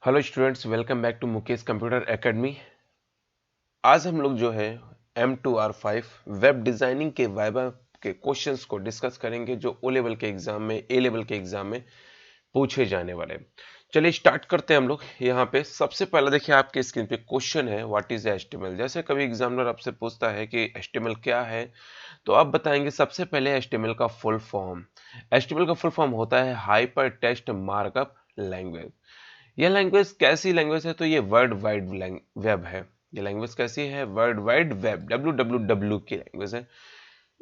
Hello students, welcome back to Mukesh computer academy. आज हम लोग जो है M2R5 वेब डिजाइनिंग के वाइवा के क्वेश्चंस को डिस्कस करेंगे जो ओ लेवल के एग्जाम में, ए लेवल के एग्जाम में पूछे जाने वाले हैं। चलिए स्टार्ट करते हैं हम लोग। यहाँ पे सबसे पहला देखिए आपके स्क्रीन पे क्वेश्चन है, व्हाट इज HTML। जैसे कभी एग्जामिनर आपसे पूछता है कि HTML क्या है, तो आप बताएंगे सबसे पहले HTML का फुल फॉर्म। HTML का फुल फॉर्म होता है हाइपर टेक्स्ट मार्कअप लैंग्वेज। यह लैंग्वेज कैसी लैंग्वेज है, तो ये वर्ल्ड वाइड वेब है। ये लैंग्वेज कैसी है? वर्ल्ड वाइड वेब, WWW की लैंग्वेज है।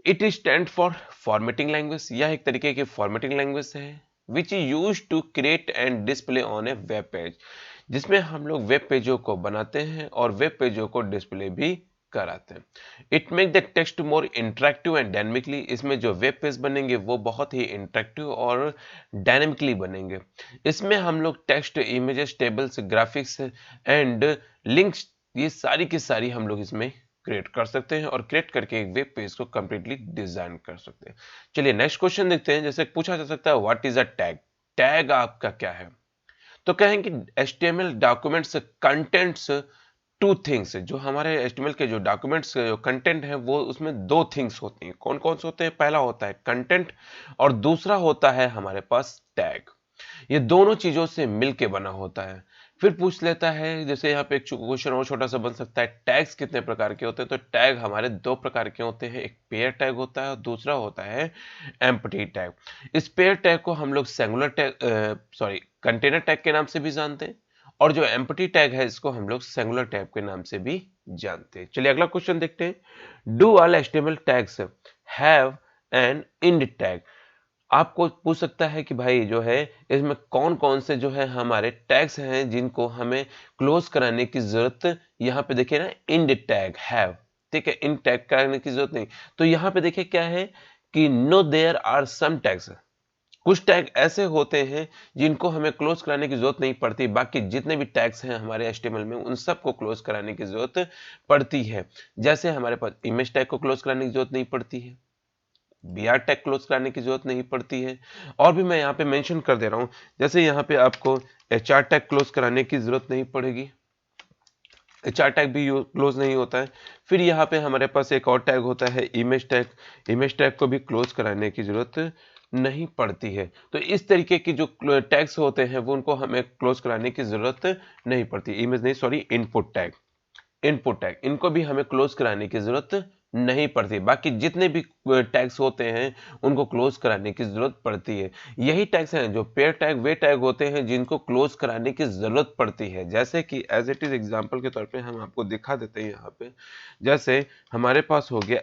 It stand for formatting language. यह एक तरीके की फॉर्मेटिंग लैंग्वेज है which is use to create and display on a web page, जिसमें हम लोग वेब पेजों को बनाते हैं और वेब पेजों को डिस्प्ले भी कराते हैं। It make the text more interactive and dynamically. इसमें जो वेब पेज बनेंगे वो बहुत ही इंटरेक्टिव और डायनेमिकली बनेंगे। इसमें हम लोग text, images, tables, graphics and links, ये सारी की सारी हम लोग इसमें क्रिएट कर सकते हैं और क्रिएट करके एक वेब पेज को कंप्लीटली डिजाइन कर सकते हैं। चलिए नेक्स्ट क्वेश्चन देखते हैं। जैसे पूछा जा सकता है what is a tag. Tag आपका क्या है? तो कहेंगे HTML documents contents two things. जो हमारे HTML के जो डॉक्यूमेंट्स जो कंटेंट है वो उसमें दो थिंग्स होती हैं। कौन कौन से होते हैं? पहला होता है कंटेंट और दूसरा होता है हमारे पास टैग। ये दोनों चीजों से मिलके बना होता है। फिर पूछ लेता है, जैसे यहाँ पे एक क्वेश्चन और छोटा सा बन सकता है, टैग्स कितने प्रकार के होते हैं? तो टैग हमारे दो प्रकार के होते हैं, एक पेयर टैग होता है और दूसरा होता है एम्प्टी टैग। इस पेयर टैग को हम लोग सिंगुलर टैग, कंटेनर टैग के नाम से भी जानते हैं, और जो एम्प्टी टैग है इसको हम लोग सिंगुलर टैग के नाम से भी जानते हैं। चलिए अगला क्वेश्चन देखते हैं। Do all HTML tags have an end tag. आपको पूछ सकता है कि भाई जो है इसमें कौन कौन से जो है हमारे टैग्स हैं जिनको हमें क्लोज कराने की जरूरत। यहाँ पे देखिए ना, इंड टैग हैव, ठीक है, इन टैग कराने की जरूरत नहीं। तो यहाँ पे देखिए क्या है कि no there are some tags. कुछ टैग ऐसे होते हैं जिनको हमें क्लोज कराने की जरूरत नहीं पड़ती, बाकी जितने भी टैग्स हैं हमारे HTML में उन सबको क्लोज कराने की जरूरत पड़ती है। जैसे हमारे पास इमेज टैग को क्लोज कराने की जरूरत नहीं पड़ती है, BR टैग क्लोज कराने की जरूरत नहीं पड़ती है, और भी मैं यहाँ पे मेंशन कर दे रहा हूँ। जैसे यहाँ पे आपको HR टैग क्लोज कराने की जरूरत नहीं पड़ेगी, HR टैग भी क्लोज नहीं होता है। फिर यहाँ पे हमारे पास एक और टैग होता है इमेज टैग। इमेज टैग को भी क्लोज कराने की जरूरत नहीं पड़ती है। तो इस तरीके की जो टैग्स होते हैं वो उनको हमें क्लोज कराने की जरूरत नहीं पड़ती। इमेज नहीं, सॉरी, इनपुट टैग, इनको भी हमें क्लोज कराने की जरूरत नहीं पड़ती। बाकी जितने भी टैग्स होते हैं उनको क्लोज कराने की जरूरत पड़ती है। यही टैग्स हैं जो पेयर टैग, वे टैग होते हैं जिनको क्लोज कराने की जरूरत पड़ती है। जैसे कि एज इट इज एग्जांपल के तौर पे हम आपको दिखा देते हैं यहाँ पे। जैसे हमारे पास हो गया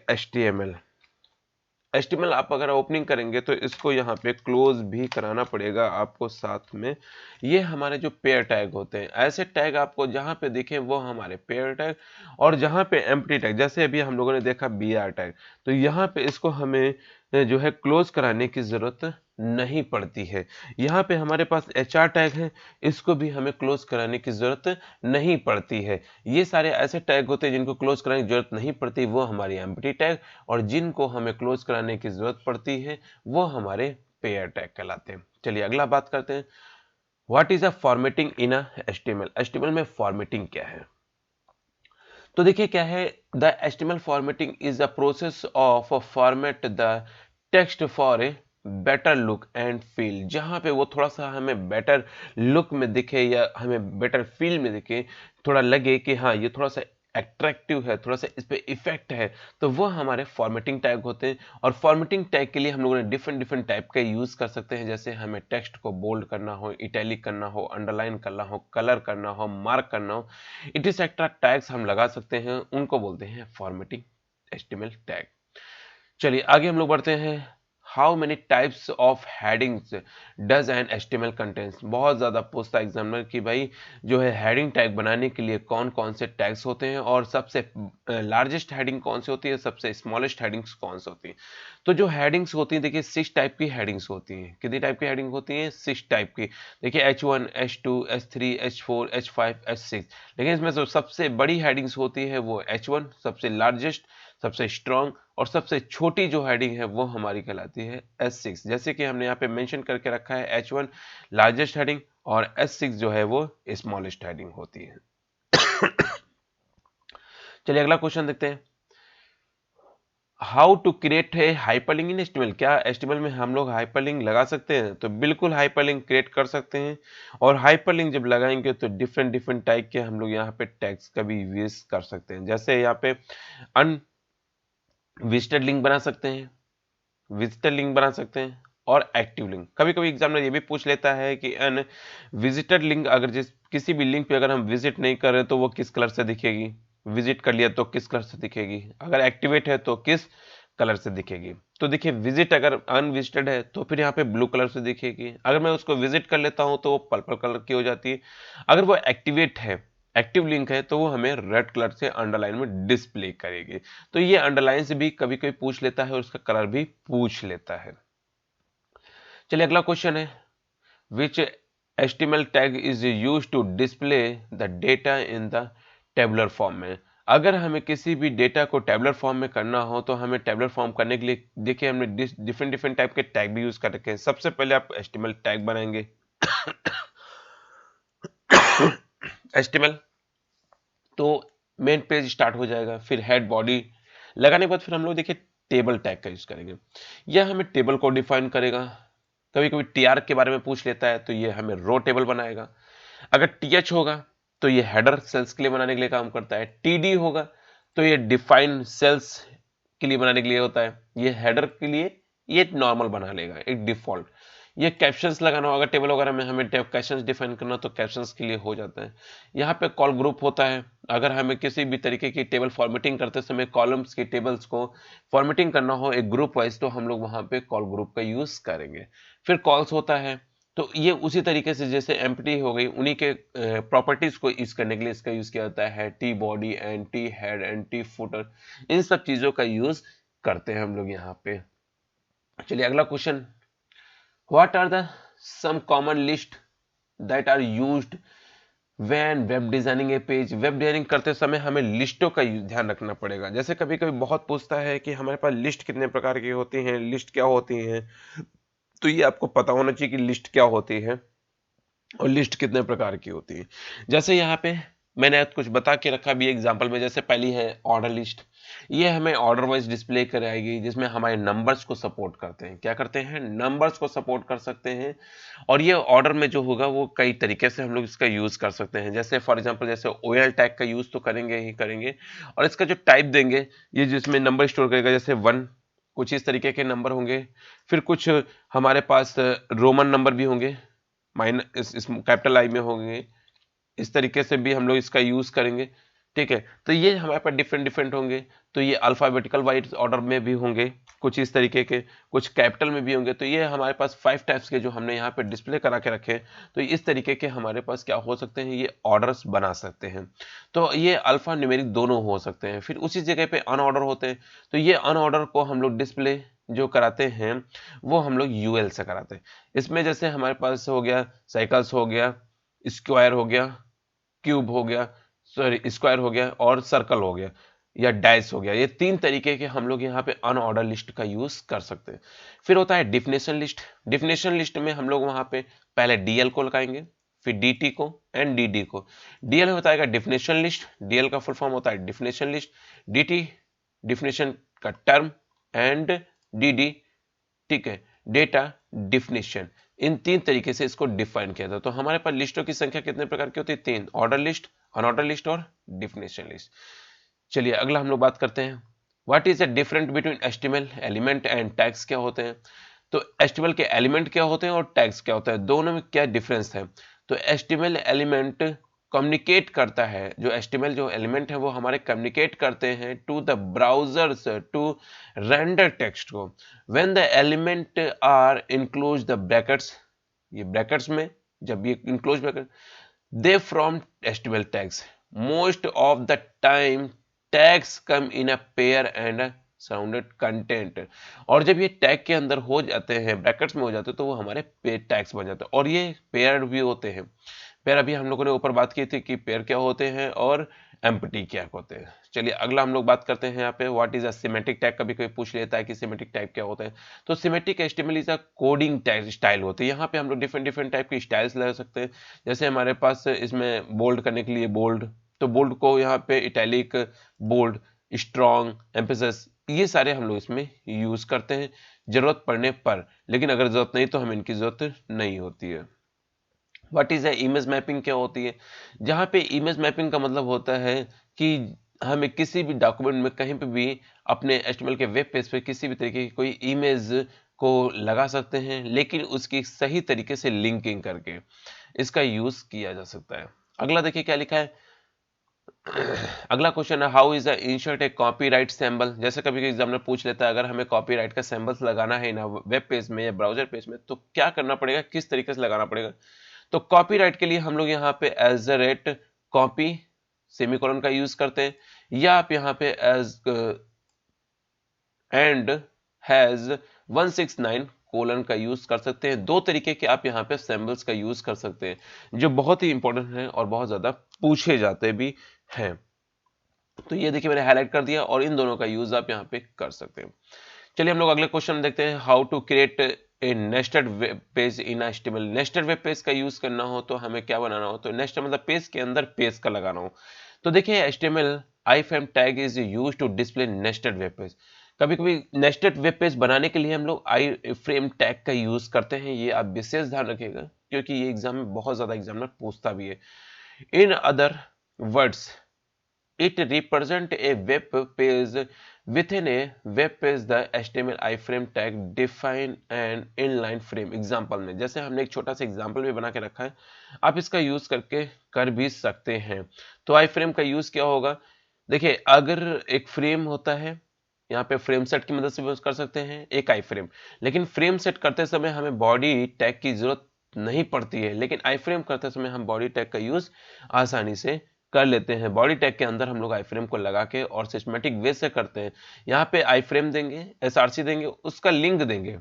HTML आप अगर ओपनिंग करेंगे तो इसको यहाँ पे क्लोज भी कराना पड़ेगा आपको साथ में। ये हमारे जो पेयर टैग होते हैं, ऐसे टैग आपको जहाँ पे दिखे वो हमारे पेयर टैग, और जहाँ पे एम्प्टी टैग, जैसे अभी हम लोगों ने देखा BR टैग, तो यहाँ पे इसको हमें जो है क्लोज कराने की जरूरत नहीं पड़ती है। यहाँ पे हमारे पास HR टैग है, इसको भी हमें क्लोज कराने की जरूरत नहीं पड़ती है। ये सारे ऐसे टैग होते हैं जिनको क्लोज कराने की जरूरत नहीं पड़ती, वो हमारी एम्प्टी टैग, और जिनको हमें क्लोज कराने की जरूरत पड़ती है वो हमारे पेयर टैग कहलाते हैं। चलिए अगला बात करते हैं, what is a formatting in a HTML में फॉर्मेटिंग क्या है? तो देखिए क्या है, the HTML formatting is a process of format the text for a better look and feel. जहां पे वो थोड़ा सा हमें बेटर लुक में दिखे या हमें बेटर फील में दिखे, थोड़ा लगे कि हाँ ये थोड़ा सा अट्रैक्टिव है, थोड़ा सा इस पे इफेक्ट है, तो वो हमारे फॉर्मेटिंग टैग होते हैं। और फॉर्मेटिंग टैग के लिए हम लोगों ने डिफरेंट डिफरेंट टाइप का यूज कर सकते हैं। जैसे हमें टेक्स्ट को बोल्ड करना हो, इटैलिक करना हो, अंडरलाइन करना हो, कलर करना हो, मार्क करना हो, इट इज एक्स्ट्रा टैग्स हम लगा सकते हैं, उनको बोलते हैं फॉर्मेटिंग HTML टैग। चलिए आगे हम लोग बढ़ते हैं। How many types of headings does N HTML contents. बहुत ज्यादा पूछता है एग्जामिनर कि भाई जो है हेडिंग टैग बनाने के लिए कौन कौन से टैग्स होते हैं, और सबसे लार्जेस्ट हेडिंग कौन सी होती है, सबसे स्मॉलेस्ट हेडिंग्स कौन सी होती है। तो जो हेडिंग्स होती हैं, देखिए 6 टाइप की हेडिंग्स होती हैं। कितनी टाइप की हेडिंग होती हैं? 6 टाइप की। देखिए H1, H2, H3, H4, H5, H6। लेकिन इसमें जो सबसे बड़ी हेडिंग्स होती है वो H1, सबसे लार्जेस्ट, सबसे स्ट्रॉन्ग, और सबसे छोटी जो हेडिंग है वो हमारी कहलाती है S6। जैसे कि हमने यहाँ पे मेंशन करके रखा है H1 लार्जेस्ट हेडिंग और S6 जो है वो स्मॉलेस्ट हेडिंग होती है। चलिए अगला क्वेश्चन देखते हैं। हाउ टू क्रिएट है हाइपरलिंक इन HTML। क्या HTML में हम लोग हाइपरलिंक लगा सकते हैं? तो बिल्कुल हाइपरलिंक क्रिएट कर सकते हैं। और हाइपरलिंक जब लगाएंगे तो डिफरेंट डिफरेंट टाइप के हम लोग यहाँ पे टैग्स का भी यूज कर सकते हैं। जैसे यहाँ पे अनविजिटेड लिंक बना सकते हैं, विजिटर लिंक बना सकते हैं और एक्टिव लिंक। कभी कभी एग्जामिनर ये भी पूछ लेता है कि अन विजिटेड लिंक, अगर जिस किसी भी लिंक पे अगर हम विजिट नहीं कर रहे तो वो किस कलर से दिखेगी, विजिट कर लिया तो किस कलर से दिखेगी, अगर एक्टिवेट है तो किस कलर से दिखेगी। तो देखिए विजिट अगर अनविजिटेड है तो फिर यहाँ पे ब्लू कलर से दिखेगी, अगर मैं उसको विजिट कर लेता हूँ तो वो पर्पल कलर की हो जाती है, अगर वो एक्टिवेट है, एक्टिव लिंक है, तो वो हमें रेड कलर से अंडरलाइन में डिस्प्ले करेगी। तो ये अंडरलाइन से भी कभी कभी पूछ लेता है और उसका कलर भी पूछ लेता है। चलिए अगला क्वेश्चन है, which HTML tag is used to display the data in the tabular form में। अगर हमें किसी भी डेटा को टेबुलर फॉर्म में करना हो तो हमें टेबुलर फॉर्म करने के लिए देखिए हमने डिफरेंट डिफरेंट टाइप के टैग भी यूज कर रखे हैं। सबसे पहले आप HTML टैग बनाएंगे HTML, तो मेन पेज स्टार्ट हो जाएगा। फिर हेड बॉडी लगाने के बाद फिर हम लोग देखिए टेबल टैग का यूज करेंगे। यह हमें टेबल को डिफाइन करेगा। कभी कभी TR के बारे में पूछ लेता है तो ये हमें रो टेबल बनाएगा। अगर TH होगा तो ये हेडर सेल्स के लिए बनाने के लिए काम करता है। TD होगा तो ये डिफाइन सेल्स के लिए बनाने के लिए होता है। ये हेडर के लिए ये नॉर्मल बना लेगा एक डिफॉल्ट। ये कैप्शंस लगाना हो, अगर टेबल वगैरह में हमें कैप्शंस डिफाइन करना तो कैप्शंस के लिए हो जाता है। यहाँ पे कॉल ग्रुप होता है, अगर हमें किसी भी तरीके की टेबल फॉर्मेटिंग करते समय कॉलम्स की टेबल्स को फॉर्मेटिंग करना हो एक ग्रुप वाइज तो हम लोग वहां पे कॉल ग्रुप का यूज करेंगे। फिर कॉल्स होता है, तो ये उसी तरीके से जैसे एम्प्टी हो गई उन्हीं के प्रॉपर्टीज को यूज करने के लिए इसका यूज किया जाता है। T body and T head and T footer, इन सब चीजों का यूज करते हैं हम लोग यहाँ पे। चलिए अगला question, what are the some common list that are used when web designing a page. Web designing करते समय हमें लिस्टों का ध्यान रखना पड़ेगा। जैसे कभी कभी बहुत पूछता है कि हमारे पास लिस्ट कितने प्रकार की होती हैं, लिस्ट क्या होती हैं, तो ये आपको पता होना चाहिए कि लिस्ट क्या होती है और लिस्ट कितने प्रकार की होती है। जैसे यहाँ पे मैंने कुछ बता के रखा भी एग्जांपल में। जैसे पहली है ऑर्डर लिस्ट, ये हमें ऑर्डर वाइज डिस्प्ले कराएगी जिसमें हमारे नंबर्स को सपोर्ट करते हैं। क्या करते हैं? नंबर्स को सपोर्ट कर सकते हैं। और ये ऑर्डर में जो होगा वो कई तरीके से हम लोग इसका यूज कर सकते हैं। जैसे फॉर एग्जांपल जैसे OL टैग का यूज तो करेंगे ही करेंगे, और इसका जो टाइप देंगे ये जिसमें नंबर स्टोर करेगा, जैसे 1 कुछ इस तरीके के नंबर होंगे, फिर कुछ हमारे पास रोमन नंबर भी होंगे, माइनस इस कैपिटल आई में होंगे, इस तरीके से भी हम लोग इसका यूज करेंगे। ठीक है, तो ये हमारे पास डिफरेंट डिफरेंट होंगे। तो ये अल्फाबेटिकल वाइज ऑर्डर में भी होंगे, कुछ इस तरीके के, कुछ कैपिटल में भी होंगे। तो ये हमारे पास 5 टाइप्स के जो हमने यहाँ पे डिस्प्ले करा के रखे। तो इस तरीके के हमारे पास क्या हो सकते हैं, ये ऑर्डर्स बना सकते हैं। तो ये अल्फा न्यूमेरिक दोनों हो सकते हैं। फिर उसी जगह पे अनऑर्डर होते हैं, तो ये अनऑर्डर को हम लोग डिस्प्ले जो कराते हैं वो हम लोग UL से कराते हैं। इसमें जैसे हमारे पास हो गया साइकिल्स, हो गया स्क्वायर, हो गया क्यूब, हो गया सॉरी स्क्वायर, हो गया और सर्कल हो गया या डाइस हो गया। ये 3 तरीके के हम लोग यहाँ पे अनऑर्डर लिस्ट का यूज कर सकते हैं। फिर होता है डिफिनेशन लिस्ट। डिफिनेशन लिस्ट में हम लोग वहां पे पहले DL को लगाएंगे, फिर DT को एंड DD को। DL होता है डिफिनेशन लिस्ट, DL का फुल फॉर्म होता है डिफिनेशन लिस्ट, DT डिफिनेशन का टर्म एंड DD, ठीक है, डेटा डिफिनेशन। इन 3 तरीके से इसको डिफाइन किया था। तो हमारे पास लिस्टों की संख्या कितने प्रकार की होती है? 3, ऑर्डर लिस्ट, अनऑर्डर लिस्ट और डिफिनेशन लिस्ट। चलिए अगला हम लोग बात करते हैं, what is the difference between HTML element and tags. क्या होते हैं? तो HTML के एलिमेंट क्या होते हैं और टैग्स क्या होता है, दोनों में क्या डिफरेंस है? तो HTML एलिमेंट कम्युनिकेट करता है, जो HTML जो एलिमेंट है वो हमारे कम्युनिकेट करते हैं to the browsers to render text को। When the element are enclose the brackets, ये ब्रैकेट्स में जब ये enclose bracket, they form HTML tags. Most of the time tags come in a pair and surrounded content. और जब ये tag के अंदर हो जाते हैं, ब्रैकेट्स में हो जाते हैं, तो वो हमारे पेयर टैग्स बन जाते हैं और ये पेयर्ड भी होते हैं। पेयर अभी हम लोगों ने ऊपर बात की थी कि पेयर क्या होते हैं और एम्प्टी टैग होते हैं। चलिए अगला हम लोग बात करते हैं यहाँ पे what is a symmetric tag. कभी कोई पूछ लेता है कि सिमेट्रिक टैग क्या होता है, तो symmetric HTML is a coding tag style होती है। यहाँ पे हम लोग डिफरेंट डिफरेंट टाइप की स्टाइल्स लगा सकते हैं। जैसे हमारे पास इसमें बोल्ड करने के लिए बोल्ड, तो बोल्ड को यहाँ पे इटैलिक, बोल्ड, स्ट्रॉन्ग, एम्फेसिस, ये सारे हम लोग इसमें यूज करते हैं जरूरत पड़ने पर, लेकिन अगर जरूरत नहीं तो हमें इनकी जरूरत नहीं होती है। व्हाट इज इमेज मैपिंग क्या होती है? जहां पे इमेज मैपिंग का मतलब होता है कि हमें किसी भी डॉक्यूमेंट में कहीं पे भी अपने एचटीएमएल के वेब पेज पे किसी भी तरीके की कोई इमेज को लगा सकते हैं, लेकिन उसकी सही तरीके से लिंकिंग करके इसका यूज किया जा सकता है। अगला देखिए क्या लिखा है। अगला क्वेश्चन है how is insert A copyright symbol. जैसे कभी एग्जामिनर पूछ लेता है अगर हमें कॉपीराइट का सिंबल्स लगाना है ना वेब पेज में या ब्राउजर पेज में, तो क्या करना पड़ेगा, किस तरीके से लगाना पड़ेगा। तो कॉपीराइट के लिए हम लोग यहाँ पे एज रेट कॉपी सेमीकोलन का यूज करते हैं, या आप यहाँ पे एज एंड हैज 169 कोलन का यूज कर सकते हैं। दो तरीके के आप यहाँ पे सिंबल्स का यूज कर सकते हैं जो बहुत ही इंपॉर्टेंट है और बहुत ज्यादा पूछे जाते भी हैं। तो ये देखिए मैंने हाईलाइट कर दिया और इन दोनों का यूज आप यहाँ पे कर सकते हैं। चलिए हम लोग अगले क्वेश्चन देखते हैं how to create a nested web page in HTML. Nested web page का यूज करना हो तो हमें क्या बनाना हो, तो नेस्टेड मतलब पेज के अंदर पेज का लगाना हो। तो देखिए HTML iframe tag is used to display nested web page. कभी कभी नेस्टेड वेब पेज बनाने के लिए हम लोग iframe टैग का यूज करते हैं, ये आप विशेष ध्यान रखिएगा क्योंकि ये एग्जाम में बहुत ज्यादा एग्जामिनर पूछता भी है। In other words it represent a web page. Within a web page the HTML iframe tag define an inline frame। Example में जैसे हमने एक छोटा सा एग्जाम्पल भी बना के रखा है, आप इसका यूज करके कर भी सकते हैं। तो आई फ्रेम का यूज क्या होगा, देखिए अगर एक फ्रेम होता है, यहाँ पे फ्रेम सेट की मदद से यूज कर सकते हैं एक आई फ्रेम, लेकिन फ्रेम सेट करते समय हमें बॉडी टैग की जरूरत नहीं पड़ती है, लेकिन आई फ्रेम करते समय हम बॉडी टैग का यूज आसानी से कर लेते हैं। बॉडी टैग के अंदर हम लोग आई फ्रेम को लगा के और सिस्टमेटिक वे से करते हैं। यहाँ पे आई फ्रेम देंगे, एसआरसी देंगे, उसका लिंक देंगे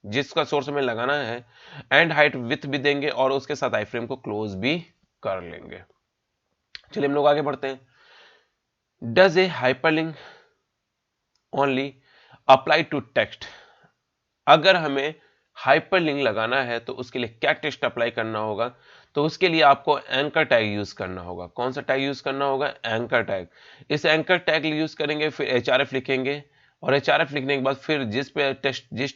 जिसका सोर्स हमें लगाना है, एंड हाइट विथ भी देंगे और उसके साथ आई फ्रेम को क्लोज भी कर लेंगे। चलिए हम लोग आगे बढ़ते हैं। Does a hyperlink only apply to text. अगर हमें हाइपरलिंक लगाना है तो उसके लिए क्या टेक्स्ट अप्लाई करना होगा, तो उसके लिए आपको एंकर टैग यूज करना होगा। कौन सा टैग यूज करना होगा, एंकर टैग। इस एंकर टैग यूज करेंगे, फिर एचआरएफ लिखेंगे और एचआरएफ लिखने के बाद फिर जिस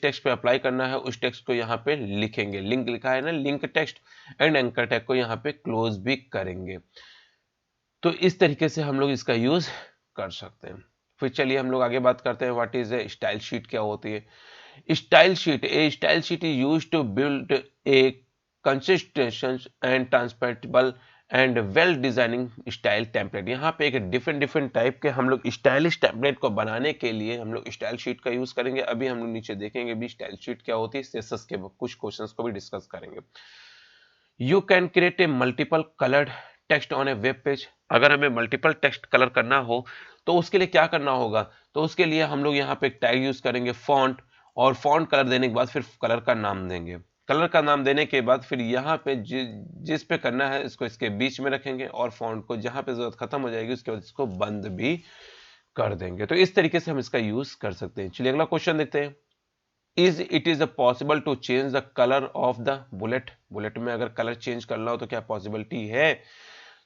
टेक्स्ट पे अप्लाई करना है उस टेक्स्ट को यहाँ पे लिखेंगे। लिंक लिखा है ना, link text, and anchor tag को यहाँ पे क्लोज भी करेंगे। तो इस तरीके से हम लोग इसका यूज कर सकते हैं। फिर चलिए हम लोग आगे बात करते हैं what is a style sheet क्या होती है। Style sheet, a style sheet is used to build a consistent and transportable and well designing style template. यहाँ पे एक डिफरेंट डिफरेंट टाइप के हम लोग स्टाइलिश टेम्पलेट को बनाने के लिए हम लोग स्टाइल शीट का यूज करेंगे। अभी हम लोग नीचे देखेंगे भी स्टाइल शीट क्या होती है, सेसेस के कुछ क्वेश्चंस को भी डिस्कस करेंगे। You can create a multiple coloured text on a web page. अगर हमें मल्टीपल टेक्स्ट कलर करना हो तो उसके लिए क्या करना होगा, तो उसके लिए हम लोग यहाँ पे एक टैग यूज करेंगे फॉन्ट, और फॉन्ट कलर देने के बाद फिर कलर का नाम देंगे। कलर का नाम देने के बाद फिर यहाँ पे जिस पे करना है इसको इसके बीच में रखेंगे और फॉन्ट को जहां पे जरूरत खत्म हो जाएगी उसके बाद इसको बंद भी कर देंगे। तो इस तरीके से हम इसका यूज कर सकते हैं। चलिए अगला क्वेश्चन देखते हैं। It is possible to change the colour of the bullet. Bullet में अगर कलर चेंज करना हो तो क्या पॉसिबिलिटी है,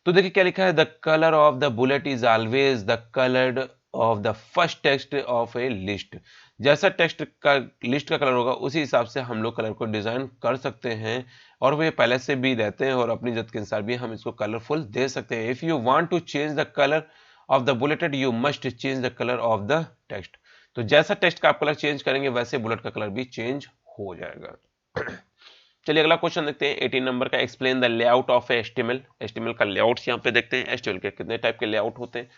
तो देखिए क्या लिखा है, the colour of the bullet is always the coloured of the first text of A list. जैसा टेक्स्ट का लिस्ट का कलर होगा उसी हिसाब से हम लोग कलर को डिजाइन कर सकते हैं, और वे पहले से भी रहते हैं और अपनी जरूरत के अनुसार भी हम इसको कलरफुल दे सकते हैं। If you want to change the colour of the bulleted you must change the colour of the text. तो जैसा टेक्स्ट का आप कलर चेंज करेंगे वैसे बुलेट का कलर भी चेंज हो जाएगा। चलिए अगला क्वेश्चन देखते हैं 18 नंबर का। Explain the layout of HTML. HTML का लेआउट्स यहाँ पे देखते हैं, एचटीएमएल के कितने टाइप के लेआउट होते हैं।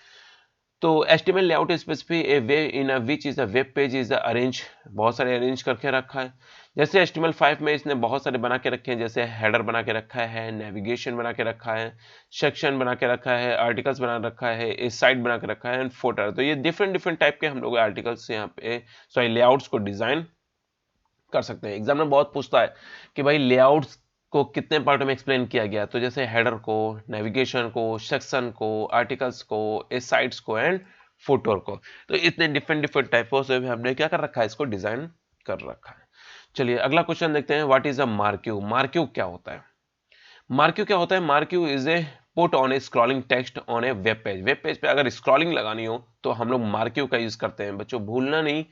तो HTML layout specify A way in a which is a web page is arrange. बहुत सारे अरेंज करके रखा है। जैसे एचटीएमएल 5 में इसने बहुत सारे बना के रखे हैं, जैसे हेडर बना के रखा है, नेविगेशन बना के रखा है, सेक्शन बना के रखा है, आर्टिकल्स बना रखा है, ए साइट बना के रखा है, एंड फोटर। तो ये डिफरेंट डिफरेंट टाइप के हम लोग आर्टिकल्स यहाँ पे सॉरी लेआउट्स को डिजाइन कर सकते हैं। एग्जामिनर बहुत पूछता है कि भाई लेआउट्स को कितने पार्ट में एक्सप्लेन किया गया, तो जैसे हेडर को, नेविगेशन को, सेक्शन को, आर्टिकल्स को, साइट्स को एंड फुटर को। तो इतने डिफरेंट डिफरेंट टाइपों से हमने क्या कर रखा है, इसको डिजाइन कर रखा है। चलिए अगला क्वेश्चन देखते हैं, what is a marquee. Marquee क्या होता है? मार्क्यू क्या होता है? Marquee is a put on A scrolling text on a web page. Web page पे अगर स्क्रॉलिंग लगानी हो तो हम लोग मार्क्यू का यूज करते हैं। बच्चों भूलना नहीं,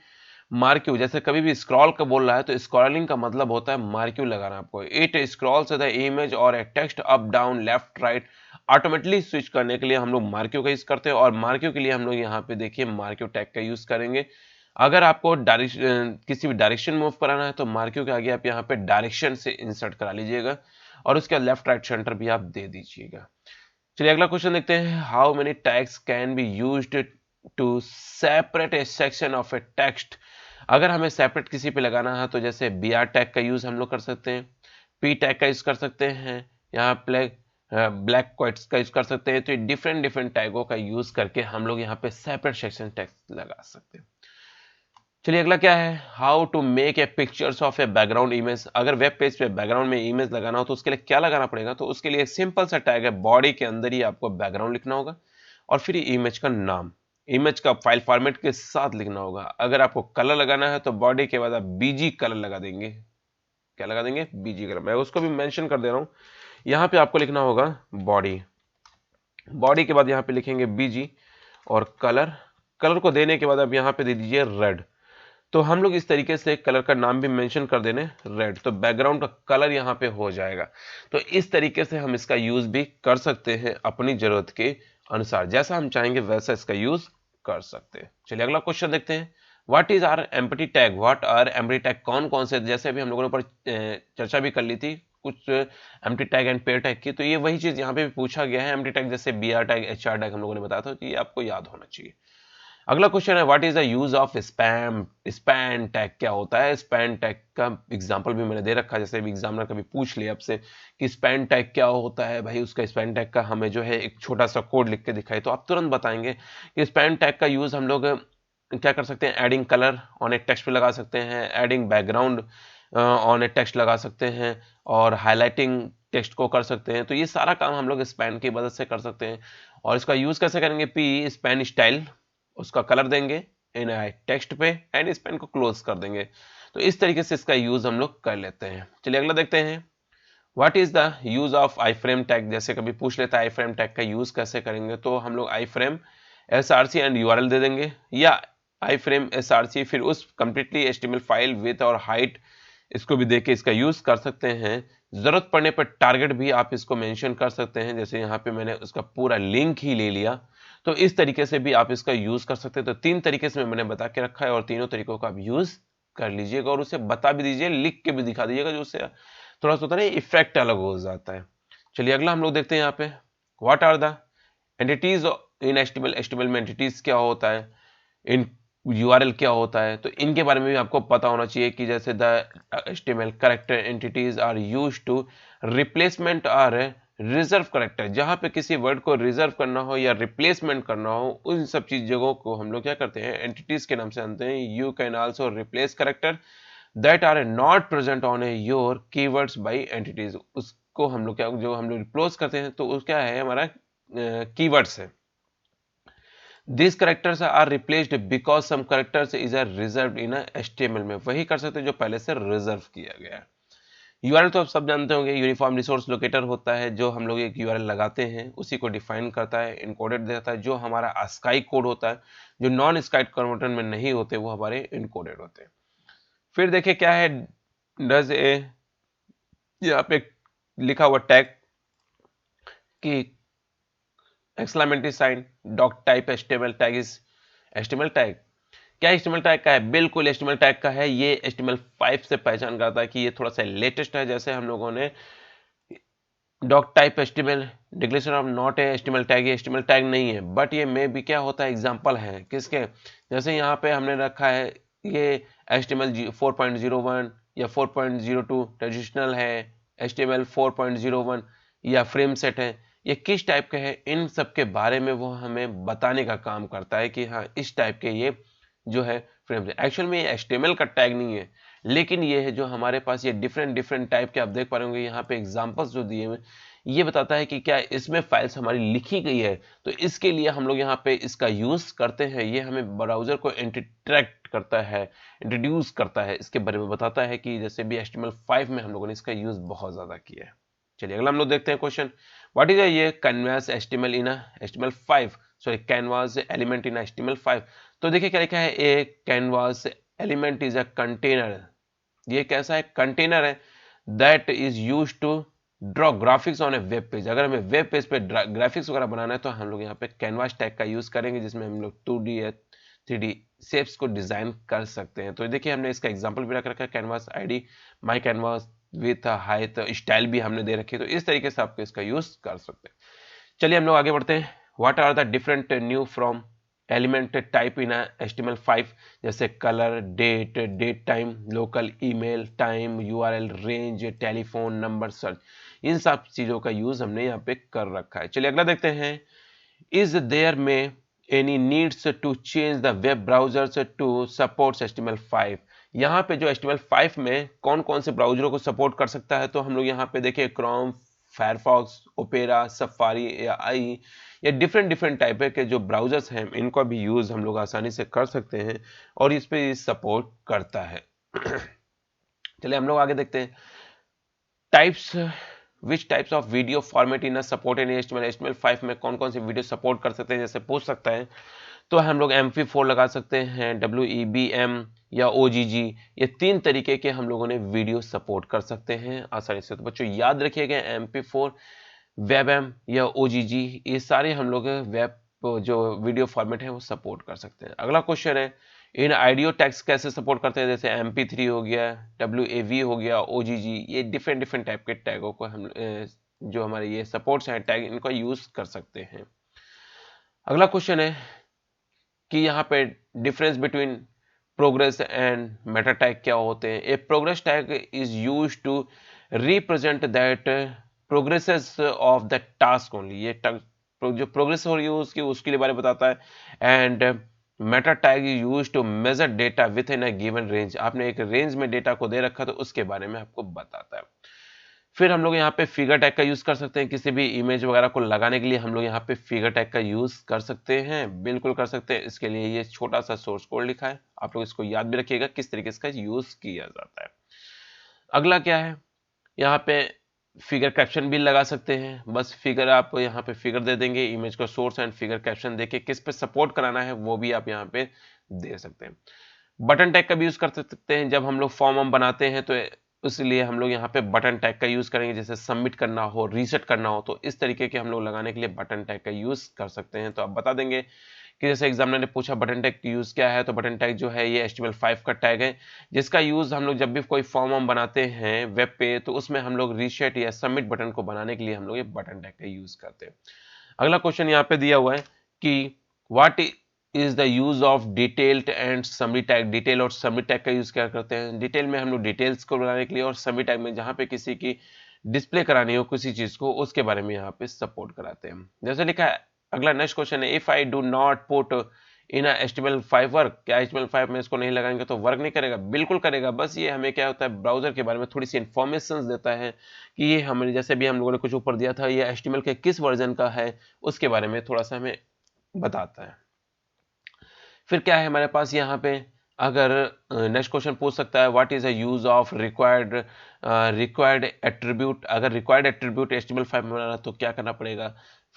मार्क्यू जैसे कभी भी स्क्रॉल का बोल रहा है तो स्क्रॉलिंग का मतलब होता है मार्क्यू लगाना आपको। इट स्क्रॉल्स द इमेज और ए text up down left right automatically switch करने के लिए हम लोग मार्क्यू का यूज करते हैं। और मार्क्यू के लिए हम लोग यहाँ पे देखिए मार्क्यू टैग का यूज करेंगे। अगर आपको किसी भी डायरेक्शन मूव कराना है तो मार्क्यू के आगे आप यहाँ पे डायरेक्शन से इंसर्ट करा लीजिएगा और उसके लेफ्ट राइट सेंटर भी आप दे दीजिएगा। चलिए अगला क्वेश्चन देखते हैं, how many tags can be used to separate a section of a text. अगर हमें सेपरेट किसी पे लगाना है तो जैसे बी आर टैग का यूज हम लोग कर सकते हैं, पी टैग का यूज कर सकते हैं, यहाँ ब्लैक क्वाइट्स का यूज कर सकते हैं। तो डिफरेंट डिफरेंट टैगों का यूज करके हम लोग यहाँ पे सेपरेट सेक्शन टैग लगा सकते हैं। चलिए अगला क्या है, how to make a pictures of a background image. अगर वेब पेज पे बैकग्राउंड में इमेज लगाना हो तो उसके लिए क्या लगाना पड़ेगा, तो उसके लिए सिंपल सा टैग है, बॉडी के अंदर ही आपको बैकग्राउंड लिखना होगा और फिर इमेज का नाम, इमेज का फाइल फॉर्मेट के साथ लिखना होगा। अगर आपको कलर लगाना है तो बॉडी के बाद आप बीजी कलर लगा देंगे। क्या लगा देंगे? BG colour. मैं उसको भी मेंशन कर दे रहा हूं, यहाँ पे आपको लिखना होगा बॉडी, बॉडी के बाद यहाँ पे लिखेंगे बीजी और कलर, कलर को देने के बाद आप यहाँ पे दे दीजिए रेड। तो हम लोग इस तरीके से कलर का नाम भी मेंशन कर देने रेड, तो बैकग्राउंड का कलर यहाँ पे हो जाएगा। तो इस तरीके से हम इसका यूज भी कर सकते हैं अपनी जरूरत के अनुसार, जैसा हम चाहेंगे वैसा इसका यूज कर सकते हैं। चलिए अगला क्वेश्चन देखते हैं, what is are empty tag. What are empty tag कौन कौन से, जैसे अभी हम लोगों ने ऊपर चर्चा भी कर ली थी कुछ empty tag and pair tag की, तो ये वही चीज यहाँ पे भी पूछा गया है। एम्प्टी टैग जैसे B R tag, H R tag हम लोगों ने बताया था, तो ये आपको याद होना चाहिए। अगला क्वेश्चन है, what is the use of spam. Span tag क्या होता है? स्पैन टैग का एग्जांपल भी मैंने दे रखा है, जैसे भी एग्जामिनर कभी पूछ लिया आपसे कि स्पैन टैग क्या होता है, भाई उसका स्पैन टैग का हमें जो है एक छोटा सा कोड लिख के दिखाई तो आप तुरंत बताएंगे कि स्पैन टैग का यूज हम लोग क्या कर सकते हैं, adding colour on A text पे लगा सकते हैं, adding background on A text लगा सकते हैं और हाईलाइटिंग टेक्स्ट को कर सकते हैं। तो ये सारा काम हम लोग स्पैन की मदद से कर सकते हैं। और इसका यूज कैसे करेंगे, पी स्पैन स्टाइल, उसका कलर देंगे इन टेक्स्ट पे एंड इस पेन को क्लोज कर देंगे। तो इस तरीके से इसका यूज हम लोग कर लेते हैं। चलिए अगला देखते हैं, what is the use of I frame tag. जैसे कभी पूछ लेता है आई फ्रेम टैग का यूज कैसे करेंगे, तो हम लोग आई फ्रेम एसआरसी एंड यूआरएल दे देंगे, या आई फ्रेम एसआरसी फिर उस कंप्लीटली एचटीएमएल फाइल विथ और हाइट इसको भी देके इसका यूज कर सकते हैं। जरूरत पड़ने पर टारगेट भी आप इसको मेंशन कर सकते हैं, जैसे यहाँ पे मैंने उसका पूरा लिंक ही ले लिया। तो इस तरीके से भी आप इसका यूज कर सकते हैं। तो तीन तरीके से मैंने बता के रखा है और तीनों तरीकों का आप यूज कर लीजिएगा और उसे बता भी दीजिए, लिख के भी दिखा दीजिएगा, जो उससे थोड़ा सा होता है इफेक्ट अलग हो जाता है। चलिए अगला हम लोग देखते हैं यहाँ पे, what are the entities in HTML. HTML में एंटिटीज क्या होता है, इन यूआरएल क्या होता है, तो इनके बारे में भी आपको पता होना चाहिए कि जैसे the HTML character entities are used to replacement are reserve character. जहां पे किसी वर्ड को रिजर्व करना हो या रिप्लेसमेंट करना हो, उन सब चीजों को हम लोग क्या करते हैं, एंटिटीज के नाम से जानते हैं। You can also replace character that are not present on a your keywords by entities. उसको हम लोग क्या, जो हम लोग रिप्लेस करते हैं तो क्या है, हमारा कीवर्ड्स है। These characters are replaced because some characters is reserved in a HTML में, वही कर सकते हैं जो पहले से रिजर्व किया गया है। यूआरएल तो आप सब जानते होंगे, यूनिफॉर्म रिसोर्स लोकेटर होता है, जो हम लोग एक यूआरएल लगाते हैं उसी को डिफाइन करता है, इनकोडेड देता है। जो हमारा ASCII कोड होता है, जो नॉन ASCII कन्वर्टर में नहीं होते, वो हमारे इनकोडेड होते हैं। फिर देखिए क्या है, डज ए, यहाँ पे लिखा हुआ टैग कि exclamatory sign doc type HTML tag is HTML tag. क्या एचटीएमएल टैग का है? बिल्कुल एचटीएमएल टैग का है। ये HTML5 से पहचान करता है कि ये थोड़ा सा लेटेस्ट है। जैसे हम लोगों ने doc type HTML declaration of not a HTML tag, ये एचटीएमएल टैग नहीं है, बट ये मे भी क्या होता है, एग्जांपल है किसके, जैसे यहाँ पे हमने रखा है ये HTML 4.01 या 4.02 ट्रेडिशनल है, HTML 4.01 या फ्रेम सेट है, ये किस टाइप के है, इन सब के बारे में वो हमें बताने का काम करता है कि हाँ इस टाइप के ये जो है फ्रेम है। एक्चुअल में ये HTML का टैग नहीं है, लेकिन ये है जो हमारे पास ये डिफरेंट टाइप के आप देख पा रहे होंगे यहाँ पे एग्जांपल्स जो दिए हुए ये बताता है कि क्या इसमें फाइल्स हमारी लिखी गई है। तो इसके लिए हम लोग यहाँ पे इसका यूज करते हैं, ये हमें ब्राउजर को इंटरैक्ट करता है, इंट्रोड्यूस करता है, इसके बारे में बताता है कि जैसे भी HTML5 में हम लोगों ने इसका यूज बहुत ज्यादा किया है। चलिए अगला हम लोग देखते हैं क्वेश्चन, व्हाट इज ये canvas HTML in HTML5, sorry canvas element in HTML5। तो देखिए क्या लिखा है, a canvas element is a container, ये कैसा है, कंटेनर है, that is use to draw graphics on a web page. अगर हमें वेब पेज पे ग्राफिक्स वगैरह बनाना है तो हम लोग यहाँ पे कैनवास टैग का यूज करेंगे, जिसमें हम लोग 2D या 3D शेप्स को डिजाइन कर सकते हैं। तो देखिए हमने इसका एग्जांपल भी रख रखा है, canvas ID my canvas with height style भी हमने दे रखी है, तो इस तरीके से आपको इसका यूज कर सकते हैं। चलिए हम लोग आगे बढ़ते हैं, what are the different new from element type in HTML5, जैसे colour, date, date time, local, email, time, URL, range, telephone number, search, इन सब चीजों का यूज हमने यहाँ पे कर रखा है। चलिए अगला देखते हैं, इज देयर में any needs to change the web browsers to supports HTML5। यहाँ पे जो HTML5 में कौन कौन से ब्राउजरों को सपोर्ट कर सकता है, तो हम लोग यहाँ पे देखिए क्रोम, फायरफॉक्स, ओपेरा, सफारी या आई, या डिफरेंट टाइप के जो ब्राउजर्स हैं इनका भी यूज हम लोग आसानी से कर सकते हैं और इस पे सपोर्ट करता है। चलिए हम लोग आगे देखते हैं, types, which types of video format in support in HTML5 में कौन कौन से वीडियो सपोर्ट कर सकते हैं, जैसे पूछ सकता है तो हम लोग MP4 लगा सकते हैं, WEBM या OGG, ये 3 तरीके के हम लोगों ने वीडियो सपोर्ट कर सकते हैं आसानी से। तो बच्चों याद रखिएगा, MP4, WebM या OGG, ये सारे हम लोग वेब जो वीडियो फॉर्मेट है वो सपोर्ट कर सकते हैं। अगला क्वेश्चन है, इन ऑडियो टैग्स कैसे सपोर्ट करते हैं, जैसे MP3 हो गया, WAV हो गया, OGG, ये डिफरेंट टाइप के टैगों को हम जो हमारे ये सपोर्ट्स हैं टैग, इनका यूज कर सकते हैं। अगला क्वेश्चन है कि यहाँ पे difference between progress and meta tag क्या होते हैं। A progress tag is used to represent that progresses of the task only, ये जो प्रोग्रेस हो रही है उसकी उसके लिए बारे में बताता है। And meta tag is used to measure data within a given range, आपने एक रेंज में डेटा को दे रखा तो उसके बारे में आपको बताता है। फिर हम लोग यहाँ पे फिगर टैग का यूज कर सकते हैं, किसी भी इमेज वगैरह को लगाने के लिए हम लोग यहाँ पे फिगर टैग का यूज कर सकते हैं, बिल्कुल कर सकते हैं। इसके लिए ये छोटा सा सोर्स कोड लिखा है, आप लोग इसको याद भी रखिएगा किस तरीके से इसका यूज किया जाता है। अगला क्या है, यहाँ पे फिगर कैप्शन भी लगा सकते हैं, बस फिगर आप यहाँ पे फिगर दे देंगे, इमेज का सोर्स एंड फिगर कैप्शन देके किस पे सपोर्ट कराना है वो भी आप यहाँ पे दे सकते हैं। बटन टैग का भी यूज कर सकते हैं, जब हम लोग फॉर्म हम बनाते हैं तो इसलिए हम लोग यहाँ पे बटन टैग का यूज करेंगे, जैसे सबमिट करना हो, रीसेट करना हो, तो इस तरीके के हम लोग लगाने के लिए बटन टैग का यूज कर सकते हैं। तो आप बता देंगे कि जैसे एग्जामिनर ने पूछा बटन टैग यूज क्या है, तो बटन टैग जो है ये HTML5 का टैग है, जिसका यूज हम लोग जब भी कोई फॉर्म हम बनाते हैं वेब पे तो उसमें हम लोग रीसेट या सबमिट बटन को बनाने के लिए हम लोग ये बटन टैग का यूज करते हैं। अगला क्वेश्चन यहाँ पे दिया हुआ है कि what is the use of detailed and summary tag, detail और समरी टैग का यूज क्या करते हैं। डिटेल में हम लोग डिटेल्स को बनाने के लिए, और समरी टैग में जहां पे किसी की डिस्प्ले करानी हो किसी चीज को उसके बारे में यहाँ पे सपोर्ट कराते हैं। जैसे लिखा है, अगला नेक्स्ट क्वेश्चन है, if I do not put in HTML5 work, क्या HTML5 में इसको नहीं लगाएंगे तो वर्क नहीं करेगा, बिल्कुल करेगा। बस ये हमें क्या होता है ब्राउजर के बारे में थोड़ी सी इंफॉर्मेशन देता है कि ये हमें जैसे भी हम लोगों ने कुछ ऊपर दिया था ये HTML के किस वर्जन का है उसके बारे में थोड़ा सा हमें बताता है। फिर क्या है हमारे पास यहाँ पे, अगर नेक्स्ट क्वेश्चन पूछ सकता है what is a use of required attribute, अगर रिक्वायर्ड एट्रीब्यूट HTML5 में बनाना तो क्या करना पड़ेगा।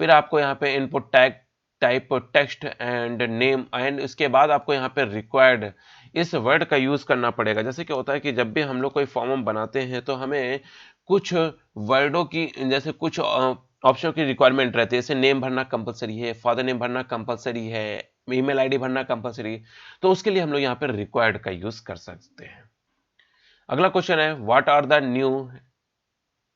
फिर आपको यहाँ पे input tag type text and name, and उसके बाद आपको यहाँ पे रिक्वायर्ड इस वर्ड का यूज करना पड़ेगा। जैसे क्या होता है कि जब भी हम लोग कोई फॉर्म बनाते हैं तो हमें कुछ वर्डों की, जैसे कुछ ऑप्शन की रिक्वायरमेंट रहती है, जैसे नेम भरना कंपलसरी है, फादर नेम भरना कंपलसरी है, ईमेल आईडी भरना कंपलसरी है, तो उसके लिए हम लोग यहाँ पे रिक्वायर्ड का यूज कर सकते हैं। अगला क्वेश्चन है, what are the new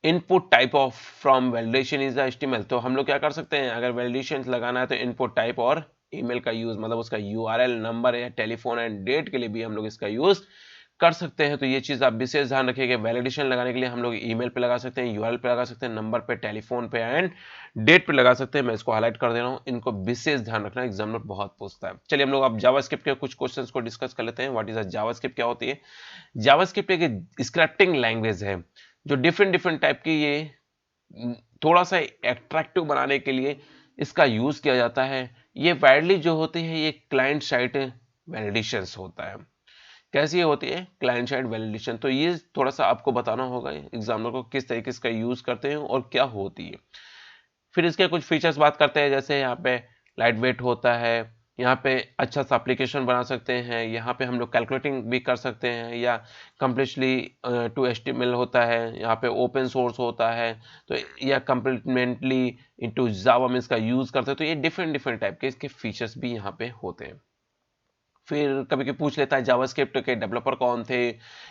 input type of from validation is HTML, तो हम लोग क्या कर सकते हैं, अगर वैलिडेशन लगाना है तो इनपुट टाइप और ईमेल का यूज, मतलब उसका URL नंबर या टेलीफोन एंड डेट के लिए भी हम लोग इसका यूज कर सकते हैं, तो ये चीज़ आप विशेष ध्यान रखिएगा। वैलिडेशन लगाने के लिए हम लोग ईमेल पे लगा सकते हैं, यूआरएल पे लगा सकते हैं, नंबर पे, टेलीफोन पे एंड डेट पे लगा सकते हैं। मैं इसको हाईलाइट कर दे रहा हूँ, इनको विशेष ध्यान रखना, एग्जामिनर बहुत पूछता है। चलिए हम लोग अब जावास्क्रिप्ट के कुछ क्वेश्चंस को डिस्कस कर लेते हैं। व्हाट इज अ जावास्क्रिप्ट, क्या होती है? जावास्क्रिप्ट एक स्क्रिप्टिंग लैंग्वेज है जो डिफरेंट डिफरेंट टाइप की ये थोड़ा सा एट्रैक्टिव बनाने के लिए इसका यूज किया जाता है। ये वाइडली जो होती है ये क्लाइंट साइड वैलिडेशंस होता है। कैसी ये होती है? Client side validation. तो ये थोड़ा सा आपको बताना होगा एग्जामिनर को किस तरीके से इसका यूज करते हैं और क्या होती है। फिर इसके कुछ फीचर्स बात करते हैं, जैसे यहाँ पे लाइट वेट होता है, यहाँ पे अच्छा सा एप्लीकेशन बना सकते हैं, यहाँ पे हम लोग कैलकुलेटिंग भी कर सकते हैं, या कम्प्लीटली टू एचटीएमएल होता है, यहाँ पे ओपन सोर्स होता है, तो या कम्प्लीटमेंटली इनटू जावा में इसका यूज करते हैं। तो ये डिफरेंट डिफरेंट टाइप के इसके फीचर्स भी यहाँ पे होते हैं। फिर कभी कभी पूछ लेता है जावास्क्रिप्ट के डेवलपर कौन थे,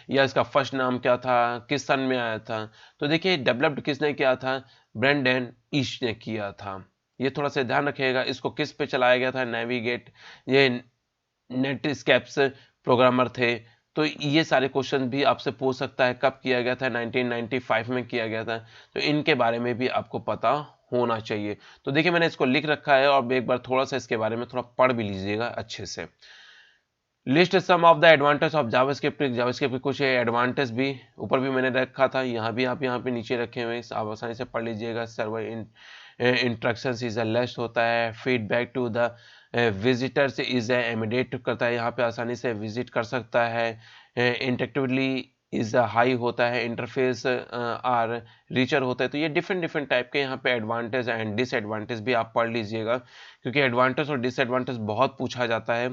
या इसका फर्स्ट नाम क्या था, किस सन में आया था। तो देखिए डेवलप्ड किसने किया था? ब्रेंडन ईश ने किया था। ये थोड़ा सा ध्यान रखिएगा। इसको किस पे चलाया गया था? नेविगेट, ये नेटस्केप्स प्रोग्रामर थे। तो ये सारे क्वेश्चन भी आपसे पूछ सकता है। कब किया गया था? 1995 में किया गया था। तो इनके बारे में भी आपको पता होना चाहिए। तो देखिए मैंने इसको लिख रखा है, और एक बार थोड़ा सा इसके बारे में थोड़ा पढ़ भी लीजिएगा अच्छे से। List some of the advantage of JavaScript. JavaScript के कुछ एडवांटेज भी ऊपर भी मैंने रखा था, यहाँ भी आप यहाँ पे नीचे रखे हुए, आप आसानी से पढ़ लीजिएगा। Server instructions is a least होता है। Feedback to the visitors is immediate करता है, यहाँ पे आसानी से विजिट कर सकता है। इंटरेक्टिवली इज हाई होता है। इंटरफेस आर रिचर होता है। तो ये डिफरेंट डिफरेंट टाइप के यहाँ पे एडवांटेज एंड डिसएडवांटेज भी आप पढ़ लीजिएगा, क्योंकि एडवांटेज और डिसएडवांटेज बहुत पूछा जाता है।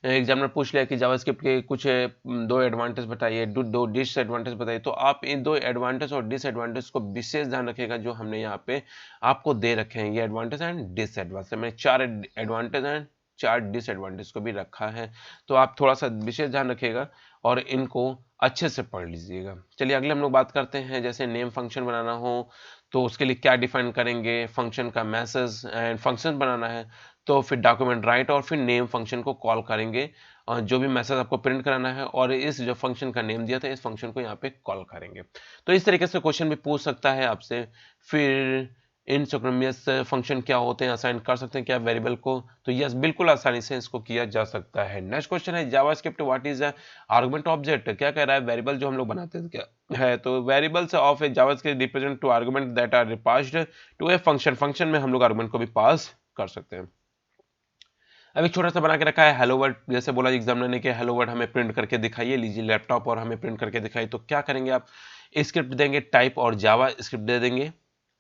एग्जामिनर पूछ लिया कि जावास्क्रिप्ट के कुछ दो एडवांटेज बताइए, दो डिसएडवांटेज बताइए, तो आप इन दो एडवांटेज और डिसएडवांटेज को विशेष ध्यान रखिएगा जो हमने यहाँ पे आपको दे रखे हैं। ये एडवांटेज एंड डिसएडवांटेज, मैंने 4 एडवांटेज एंड 4 डिसएडवांटेज को भी रखा है। तो आप थोड़ा सा विशेष ध्यान रखिएगा और इनको अच्छे से पढ़ लीजिएगा। चलिए अगले हम लोग बात करते हैं, जैसे नेम फंक्शन बनाना हो तो उसके लिए क्या डिफाइन करेंगे। फंक्शन का मैसेज एंड फंक्शन बनाना है तो फिर डॉक्यूमेंट राइट और फिर नेम फंक्शन को कॉल करेंगे, और जो भी मैसेज आपको प्रिंट कराना है और इस जो फंक्शन का नेम दिया था इस फंक्शन को यहाँ पे कॉल करेंगे। तो इस तरीके से क्वेश्चन भी पूछ सकता है आपसे। फिर इनसिंक्रोनियस फंक्शन क्या होते हैं, असाइन कर सकते हैं क्या वेरिएबल को? तो यस, बिल्कुल आसानी से इसको किया जा सकता है। नेक्स्ट क्वेश्चन है JavaScript what is argument object. क्या कह रहा है? वेरिएबल जो हम लोग बनाते हैं क्या है, तो variables of a JavaScript represent to argument that are passed to a function. Function में हम लोग आर्गुमेंट को भी पास कर सकते हैं। अब एक छोटा सा बना के रखा है हेलो वर्ड। जैसे बोला एग्जामिनर ने कि हेलो वर्ड हमें प्रिंट करके दिखाइए, लीजिए लैपटॉप और हमें प्रिंट करके दिखाइए। तो क्या करेंगे आप? स्क्रिप्ट देंगे टाइप और जावा स्क्रिप्ट दे देंगे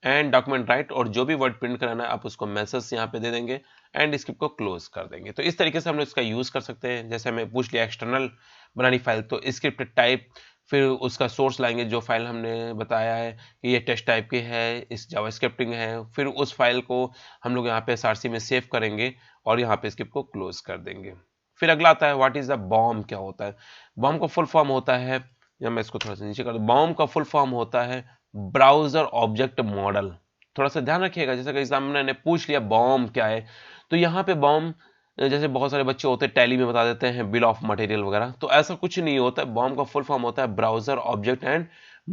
एंड डॉक्यूमेंट राइट, और जो भी वर्ड प्रिंट कराना है आप उसको मैसेज यहाँ पे दे देंगे एंड स्क्रिप्ट को क्लोज कर देंगे। तो इस तरीके से हम लोग इसका यूज कर सकते हैं। जैसे हमें पूछ लिया एक्सटर्नल बनानी फाइल, तो स्क्रिप्ट टाइप, फिर उसका सोर्स लाएंगे जो फाइल हमने बताया है कि ये टेक्स्ट टाइप की है, इस जावा स्क्रिप्टिंग है, फिर उस फाइल को हम लोग यहाँ पे SRC में सेव करेंगे और यहाँ पे स्क्रिप्ट को क्लोज कर देंगे। फिर अगला आता है व्हाट इज द बॉम। क्या होता है? बॉम का फुल फॉर्म होता है, या मैं इसको थोड़ा सा नीचे कर दूं, बॉम का फुल फॉर्म होता है ब्राउजर ऑब्जेक्ट मॉडल। थोड़ा सा ध्यान रखिएगा, जैसे कि एग्जामिनर ने पूछ लिया बॉम क्या है, तो यहाँ पे बॉम जैसे बहुत सारे बच्चे होते हैं टैली में बता देते हैं बिल ऑफ मटेरियल वगैरह, तो ऐसा कुछ नहीं होता है। बॉम का फुल फॉर्म होता है ब्राउजर ऑब्जेक्ट एंड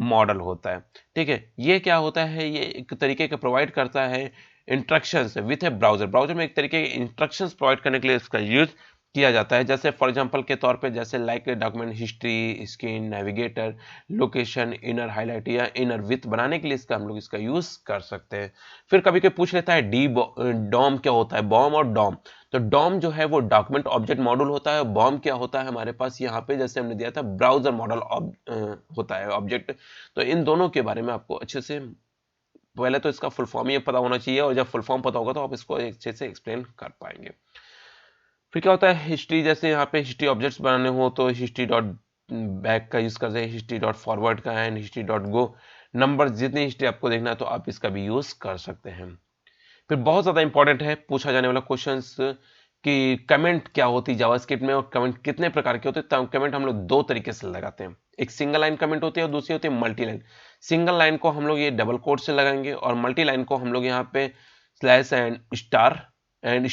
मॉडल होता है। ठीक है, ये क्या होता है? ये एक तरीके का प्रोवाइड करता है instructions with A browser. Browser में एक तरीके के इंस्ट्रक्शंस प्रोवाइड करने के लिए इसका यूज किया जाता है। जैसे फॉर एग्जांपल के तौर पे, जैसे like document history, screen, navigator, location, inner highlight या इनर विथ बनाने के लिए इसका हम लोग इसका यूज कर सकते हैं। फिर कभी कोई पूछ लेता है डी डॉम क्या होता है? बॉम और डॉम, तो डॉम जो है वो डॉक्यूमेंट ऑब्जेक्ट मॉडल होता है। बॉम क्या होता है हमारे पास यहाँ पे, जैसे हमने दिया था ब्राउजर मॉडल होता है ऑब्जेक्ट। तो इन दोनों के बारे में आपको अच्छे से पहले तो इसका फुल फॉर्म ये पता होना चाहिए, और जब फुल फॉर्म पता होगा तो आप इसको अच्छे से एक्सप्लेन कर पाएंगे। फिर क्या होता है हिस्ट्री, जैसे यहाँ पे हिस्ट्री ऑब्जेक्ट्स बनाने हो तो हिस्ट्री डॉट बैक का यूज करते हैं, हिस्ट्री डॉट फॉरवर्ड का and history dot go. Number जितनी हिस्ट्री आपको देखना है तो आप इसका भी यूज कर सकते हैं। फिर बहुत ज्यादा इंपॉर्टेंट है पूछा जाने वाला क्वेश्चंस कि कमेंट क्या होती है जावास्क्रिप्ट में, और कमेंट कितने प्रकार के होते हैं। कमेंट हम लोग दो तरीके से लगाते हैं, एक सिंगल लाइन कमेंट होती है और दूसरी होती है मल्टी लाइन। सिंगल लाइन को हम लोग ये डबल कोट से लगाएंगे, और मल्टी लाइन को हम लोग यहाँ पे slash and star and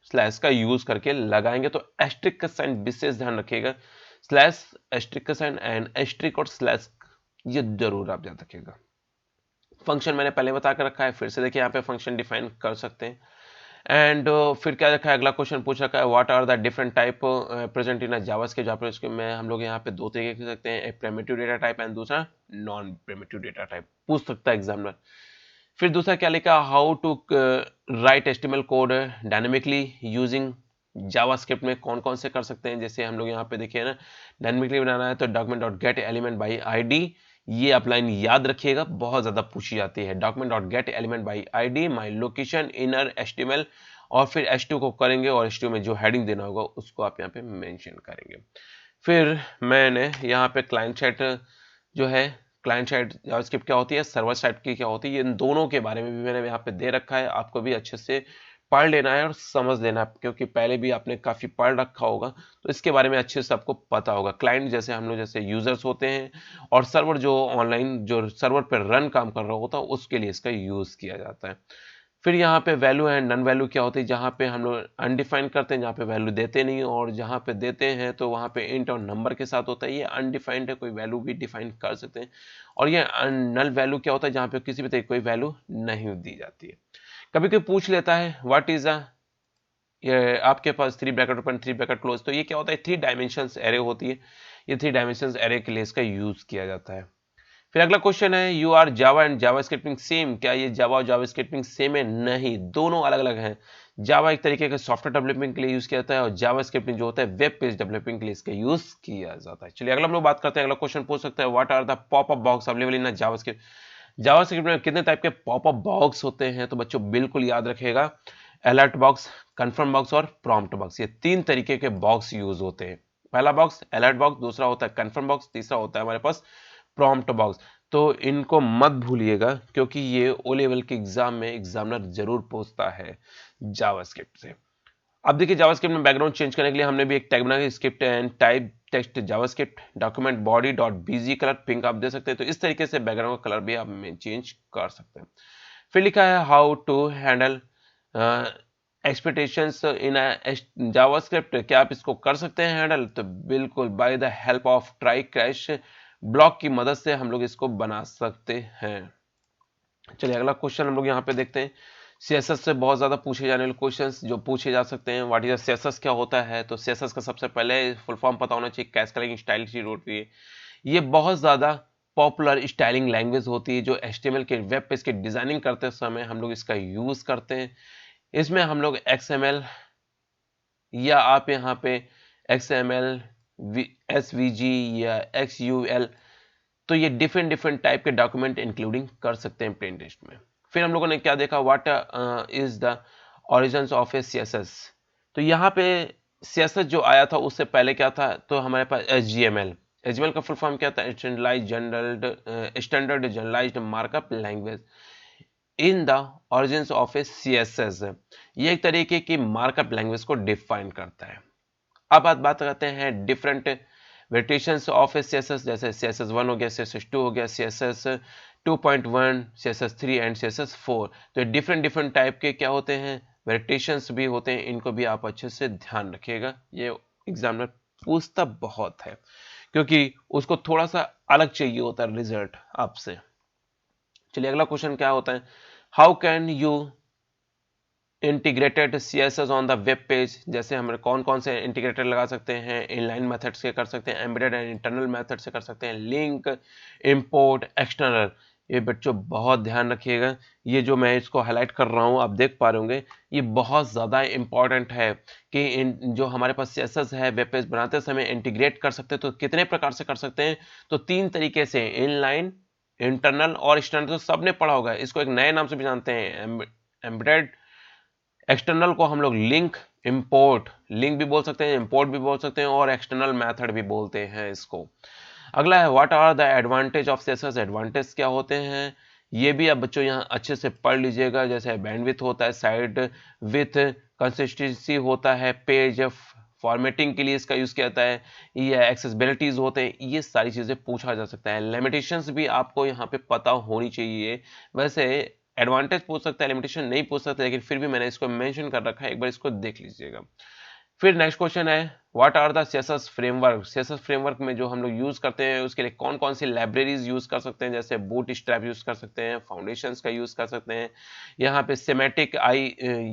slash का यूज करके लगाएंगे। तो एस्ट्रिक का साइन विशेष ध्यान रखिएगा। स्लैश एस्ट्रिक्सन एंड एस्ट्रिक और स्लैश, ये जरूर आप याद रखिएगा। फंक्शन मैंने पहले बता कर रखा है, फिर से देखिए यहाँ पे फंक्शन डिफाइन कर सकते हैं। एंड फिर क्या रखा है, अगला क्वेश्चन पूछ रखा है what are the different type present in JavaScript, जहाँ पर उसके में हम लोग यहाँ पे दो तरीके कर सकते हैं, एक प्रिमिटिव डेटा टाइप एंड दूसरा नॉन प्रिमिटिव डेटा टाइप, पूछ सकता है एग्जामिनर। फिर दूसरा क्या लिखा, how to write HTML code dynamically using JavaScript में कौन कौन से कर सकते हैं, जैसे हम लोग यहाँ पे देखिए ना, डायनेमिकली बनाना है तो document dot gate element by ID, ये आप लाइन याद रखिएगा, बहुत ज्यादा पूछी जाती है। Document dot gate element by ID my location inner HTML, और फिर H2 को करेंगे और H2 में जो हेडिंग देना होगा उसको आप यहाँ पे मेंशन करेंगे। फिर मैंने यहाँ पे क्लाइंट साइड जो है, क्लाइंट साइड जावास्क्रिप्ट क्या होती है, सर्वर साइड की क्या होती है, इन दोनों के बारे में भी मैंने यहाँ पे दे रखा है, आपको भी अच्छे से पढ़ लेना है और समझ लेना है, क्योंकि पहले भी आपने काफी पढ़ रखा होगा तो इसके बारे में अच्छे से आपको पता होगा। क्लाइंट जैसे हम लोग जैसे यूजर्स होते हैं, और सर्वर जो ऑनलाइन जो सर्वर पर रन काम कर रहा होता है उसके लिए इसका यूज किया जाता है। फिर यहाँ पे वैल्यू एंड नन वैल्यू क्या होती है, जहाँ पे हम लोग अनडिफाइंड करते हैं, जहाँ पे वैल्यू देते नहीं, और जहाँ पे देते हैं तो वहाँ पे इंट और नंबर के साथ होता है। ये अनडिफाइंड है, कोई वैल्यू भी डिफाइन कर सकते हैं। और ये नल वैल्यू क्या होता है, जहाँ पे किसी भी तरीके कोई वैल्यू नहीं दी जाती है। कभी कोई पूछ लेता है व्हाट इज अ, ये आपके पास three bracket open three bracket close, तो ये क्या होता है, थ्री डायमेंशंस एरे होती है, ये थ्री डायमेंशंस एरे के लिए इसका यूज किया जाता है। फिर अगला क्वेश्चन है you are Java and Java scripting same, क्या ये जावा और जावा स्क्रिप्टिंग सेम है, नहीं, दोनों अलग अलग हैं। जावा एक तरीके का सॉफ्टवेयर डेवलपमेंट के लिए यूज किया जाता है, और जावा स्क्रिप्टिंग जो होता है वेब पेज डेवलपमेंट के लिए इसका यूज किया जाता है। चलिए अगला हम लोग बात करते हैं, अगला क्वेश्चन पूछ सकता है what are the popup box available in JavaScript, JavaScript में कितने टाइप के पॉपअप बॉक्स होते हैं, तो बच्चों बिल्कुल याद रखेगा, अलर्ट बॉक्स, कंफर्म बॉक्स और प्रॉम्प्ट बॉक्स, ये तीन तरीके के बॉक्स यूज होते हैं। पहला बॉक्स अलर्ट बॉक्स, दूसरा होता है कंफर्म बॉक्स, तीसरा होता है हमारे पास प्रॉम्प्ट बॉक्स। तो इनको मत भूलिएगा, क्योंकि ये ओ लेवल के एग्जाम में एग्जामिनर जरूर पूछता है जावास्क्रिप्ट से। अब देखिए जावास्क्रिप्ट में बैकग्राउंड चेंज करने के लिए हमने भी एक टैग बनाया, script and type text JavaScript document body dot BG colour pink आप दे सकते हैं, तो इस तरीके से बैकग्राउंड का कलर भी आप चेंज कर सकते हैं। फिर लिखा है how to handle expectations in JavaScript, क्या आप इसको कर सकते हैं हैंडल, तो बिल्कुल by the help of try crash block की मदद से हम लोग इसको बना सकते हैं। चलिए अगला क्वेश्चन हम लोग यहाँ पे देखते हैं, सीएसएस से बहुत ज्यादा पूछे जाने वाले क्वेश्चंस जो पूछे जा सकते हैं। व्हाट इज सीएसएस, क्या होता है, तो सीएसएस का सबसे पहले फुल फॉर्म पता होना चाहिए, कैस्केडिंग स्टाइल शीट होती है। ये बहुत ज्यादा पॉपुलर स्टाइलिंग लैंग्वेज होती है, जो एचटीएमएल के वेब पेज की डिजाइनिंग करते समय हम लोग इसका यूज करते हैं। इसमें हम लोग एक्सएमएल या आप यहाँ पे एक्सएमएल, एसवीजी या एक्सयूएल, तो ये डिफरेंट डिफरेंट टाइप के डॉक्यूमेंट इंक्लूडिंग कर सकते हैं प्लेन टेक्स्ट में। फिर हम लोगों ने क्या देखा, what is the origins of a CSS, तो यहाँ पे सीएसएस जो आया था उससे पहले क्या था, तो हमारे पास एचजीएमएल, एचजीएमएल का फुल फॉर्म क्या था, standard generalized markup language in the origins of a CSS, ये एक तरीके की मार्कअप लैंग्वेज को डिफाइन करता है। अब बात करते हैं डिफरेंट वेरिएशंस ऑफ सीएसएस, जैसे सीएसएस 1 हो गया, सीएसएस 2 हो गया, सीएसएस 2.1, सीएसएस 3 एंड सीएसएस 4, तो डिफरेंट डिफरेंट टाइप के क्या होते हैं, वेरिएशंस भी होते हैं, इनको भी आप अच्छे से ध्यान रखिएगा, ये एग्जामिनर पूछता बहुत है, क्योंकि उसको थोड़ा सा अलग चाहिए होता है रिजल्ट आपसे। चलिए अगला क्वेश्चन क्या होता है, how can you integrated CSS on the web page, जैसे हम कौन कौन से इंटीग्रेटेड लगा सकते हैं, इनलाइन मेथड से कर सकते हैं, एम्बेडेड एंड इंटरनल मेथड से कर सकते हैं, लिंक, इंपोर्ट, एक्सटर्नल। ये बच्चों बहुत ध्यान रखिएगा, ये जो मैं इसको हाईलाइट कर रहा हूँ आप देख पा रहे होंगे, ये बहुत ज़्यादा इंपॉर्टेंट है कि जो हमारे पास सीएसएस है वेब पेज बनाते समय इंटीग्रेट कर सकते हैं, तो कितने प्रकार से कर सकते हैं, तो तीन तरीके से, इनलाइन, इंटरनल और एक्सटर्नल, तो सबने पढ़ा होगा, इसको एक नए नाम से भी जानते हैं, एम्बेडेड। एक्सटर्नल को हम लोग लिंक, इंपोर्ट, लिंक भी बोल सकते हैं, इंपोर्ट भी बोल सकते हैं, और एक्सटर्नल मेथड भी बोलते हैं इसको। अगला है what are the advantage of CSS, advantage क्या होते हैं, ये भी आप बच्चों यहाँ अच्छे से पढ़ लीजिएगा, जैसे बैंडविड्थ होता है, साइड विथ, कंसिस्टेंसी होता है, पेज फॉर्मेटिंग के लिए इसका यूज किया जाता है, ये एक्सेसिबिलिटीज होते हैं, ये सारी चीजें पूछा जा सकता है। लिमिटेशंस भी आपको यहाँ पे पता होनी चाहिए, वैसे एडवांटेज पूछ सकता है, लिमिटेशन नहीं पूछ सकता, लेकिन फिर भी मैंने इसको मेंशन कर रखा है, एक बार इसको देख लीजिएगा। फिर नेक्स्ट क्वेश्चन है what are the CSS framework. CSS framework में जो हम लोग यूज करते हैं उसके लिए कौन कौन सी लाइब्रेरीज यूज कर सकते हैं, जैसे बूट स्ट्रैप यूज कर सकते हैं, फाउंडेशंस का यूज कर सकते हैं, यहाँ पे सिमेटिक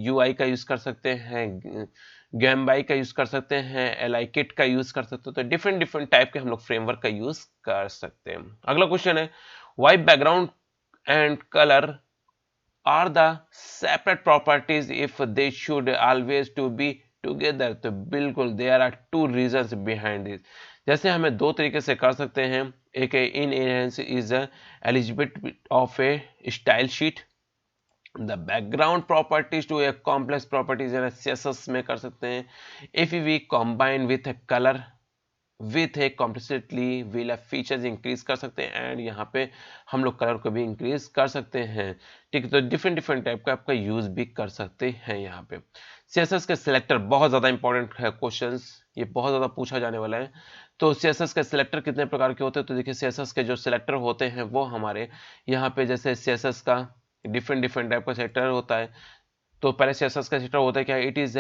यूआई का यूज कर सकते हैं, गैम्बाई का यूज कर सकते हैं, एलआई किट का यूज कर सकते हैं। तो डिफरेंट डिफरेंट टाइप के हम लोग फ्रेमवर्क का यूज कर सकते हैं। अगला क्वेश्चन है why background and colour are the separate properties if they should always to be together। तो बिल्कुल there are two reasons behind this। जैसे हमें दो तरीके से कर सकते हैं, एक inheritance is eligibility of a style sheet, the background properties to a complex properties CSS में कर सकते हैं, if we combine with a colour with a complexity will features increase कर सकते हैं, एंड यहाँ पे हम लोग कलर को भी इंक्रीज कर सकते हैं। ठीक है, तो डिफरेंट डिफरेंट टाइप का आपका यूज भी कर सकते हैं। यहाँ पे सीएसएस के सिलेक्टर बहुत ज्यादा इंपॉर्टेंट है क्वेश्चंस, ये बहुत ज्यादा पूछा जाने वाला है। तो सीएसएस के सिलेक्टर कितने प्रकार के होते हैं, तो देखिए सीएसएस के जो सिलेक्टर होते हैं वो हमारे यहाँ पे जैसे सीएसएस का डिफरेंट डिफरेंट टाइप का सेक्टर होता है। तो पहले सीएसएस का सेक्टर होता है क्या, इट इज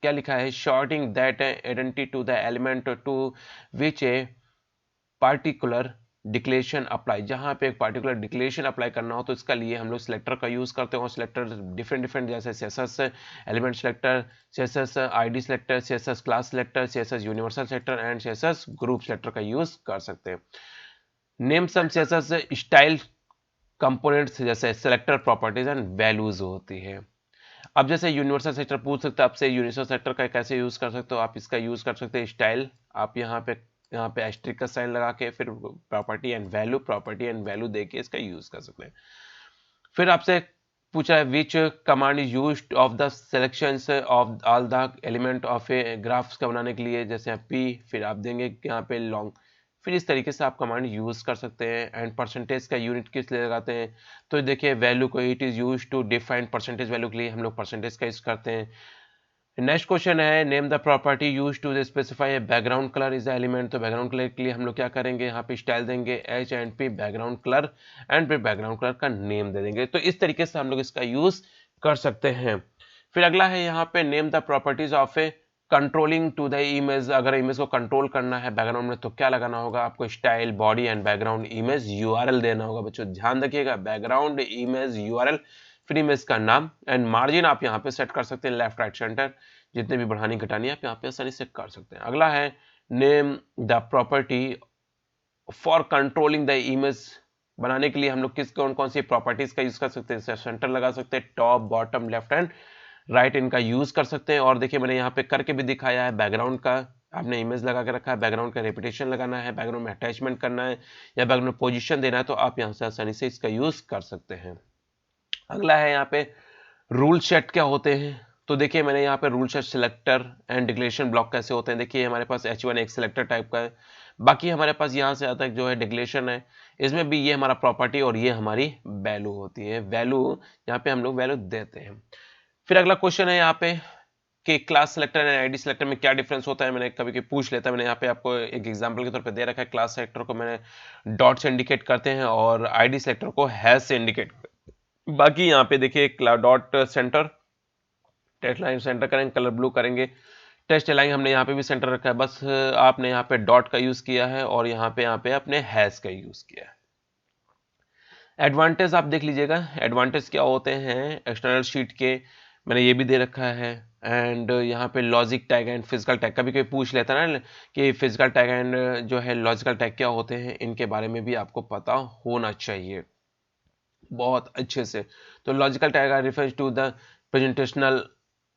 क्या लिखा है, shorting that identity to the element to which a particular declaration apply. जहां पे एक पार्टिकुलर डिक्लेरेशन अप्लाई करना हो तो इसका लिए हम लोग सिलेक्टर का यूज करते हैं, और सिलेक्टर डिफरेंट डिफरेंट जैसे CSS element selector, CSS ID selector, CSS class selector, CSS universal selector and CSS group selector का यूज कर सकते हैं। Name some CSS style components जैसे सिलेक्टर प्रॉपर्टीज एंड वैल्यूज होती है। अब जैसे यूनिवर्सल सेक्टर पूछ सकते हैं आपसे, यूनिवर्सल सेक्टर का कैसे यूज कर सकते हो, आप इसका यूज कर सकते हैं स्टाइल, आप यहाँ पे एस्टेरिक का साइन लगा के फिर प्रॉपर्टी एंड वैल्यू देके इसका यूज कर सकते हैं। फिर आपसे पूछा है विच command is used of the selections of all the element of A graphs का बनाने के लिए, जैसे पी फिर आप देंगे यहाँ पे लॉन्ग, फिर इस तरीके से आप कमांड यूज कर सकते हैं। एंड परसेंटेज का यूनिट किस लिए लगाते हैं, तो देखिए वैल्यू को it is use to define percentage value के लिए हम लोग परसेंटेज का यूज करते हैं। नेक्स्ट क्वेश्चन है name the property use to specify background colour is the element. तो बैकग्राउंड कलर के लिए हम लोग क्या करेंगे, यहाँ पे स्टाइल देंगे H and P background colour, and फिर बैकग्राउंड कलर का नेम दे देंगे। तो इस तरीके से हम लोग इसका यूज कर सकते हैं। फिर अगला है यहाँ पे name the properties of a controlling to the image. अगर इमेज को कंट्रोल करना है बैकग्राउंड में तो क्या लगाना होगा आपको, style body and background image URL देना होगा। बच्चों ध्यान रखिएगा, बैकग्राउंड इमेज यूआरएल, फिर इमेज का नाम एंड मार्जिन आप यहाँ पे सेट कर सकते हैं, लेफ्ट राइट सेंटर जितने भी बढ़ानी घटानी आप यहाँ पे आसानी से कर सकते हैं। अगला है name the property for controlling the image. बनाने के लिए हम लोग किस कौन कौन सी प्रॉपर्टीज का यूज कर सकते हैं, सेंटर लगा सकते हैं, top bottom left and right इनका यूज कर सकते हैं। और देखिए मैंने यहाँ पे करके भी दिखाया है, बैकग्राउंड का आपने इमेज लगा के रखा है, बैकग्राउंड का रेपिटेशन लगाना है, बैकग्राउंड में अटैचमेंट करना है या बैकग्राउंड में पोजीशन देना है, तो आप यहाँ से आसानी से इसका यूज कर सकते हैं। अगला है यहाँ पे रूल सेट क्या होते हैं। तो देखिए मैंने यहाँ पे rule set selector and declaration block कैसे होते हैं। देखिए हमारे पास H1 एक सिलेक्टर टाइप का है, बाकी हमारे पास यहाँ से आता है जो है डिक्लेरेशन है, इसमें भी ये हमारा प्रॉपर्टी और ये हमारी वैल्यू होती है। वैल्यू यहाँ पे हम लोग वैल्यू देते हैं। फिर अगला क्वेश्चन है यहाँ पे कि class selector and ID selector में क्या डिफरेंस होता है। मैंने कभी कभी पूछ लेता है, मैंने यहाँ पे आपको एक एग्जांपल के तौर पे दे रखा है। क्लास सिलेक्टर को मैंने डॉट से इंडिकेट करते हैं और आईडी सिलेक्टर को हैश से इंडिकेट। बाकी यहाँ पे देखिए dot centre text line centre करेंगे, कलर ब्लू करेंगे, टेक्स्ट लाइन हमने यहाँ पे भी सेंटर रखा है, बस आपने यहाँ पे डॉट का यूज किया है और यहाँ पे अपने हैश का यूज किया है। एडवांटेज आप देख लीजिएगा, एडवांटेज क्या होते हैं एक्सटर्नल शीट के, मैंने ये भी दे रखा है। एंड यहाँ पे logic tag and physical tag, कभी कोई पूछ लेता है ना कि फिजिकल टैग एंड जो है लॉजिकल टैग क्या होते हैं, इनके बारे में भी आपको पता होना चाहिए बहुत अच्छे से। तो logical tag refers to the presentational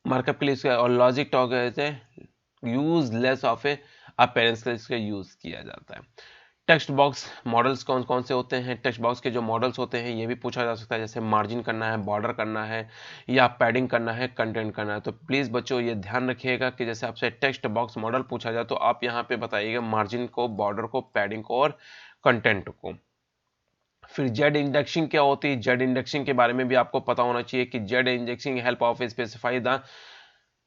markup के लिए और लॉजिक टैग है use less of a appearance के लिए यूज किया जाता है। टेक्स्ट बॉक्स मॉडल्स कौन कौन से होते हैं, टेक्स्ट बॉक्स के जो मॉडल्स होते हैं ये भी पूछा जा सकता है, जैसे मार्जिन करना है, बॉर्डर करना है या पैडिंग करना है, कंटेंट करना है। तो प्लीज बच्चों ये ध्यान रखिएगा कि जैसे आपसे टेक्स्ट बॉक्स मॉडल पूछा जाए तो आप यहाँ पे बताइएगा मार्जिन को, बॉर्डर को, पैडिंग को और कंटेंट को। फिर जेड इंडेक्सिंग क्या होती है, जेड इंडेक्सिंग के बारे में भी आपको पता होना चाहिए कि Z indexing help of specify the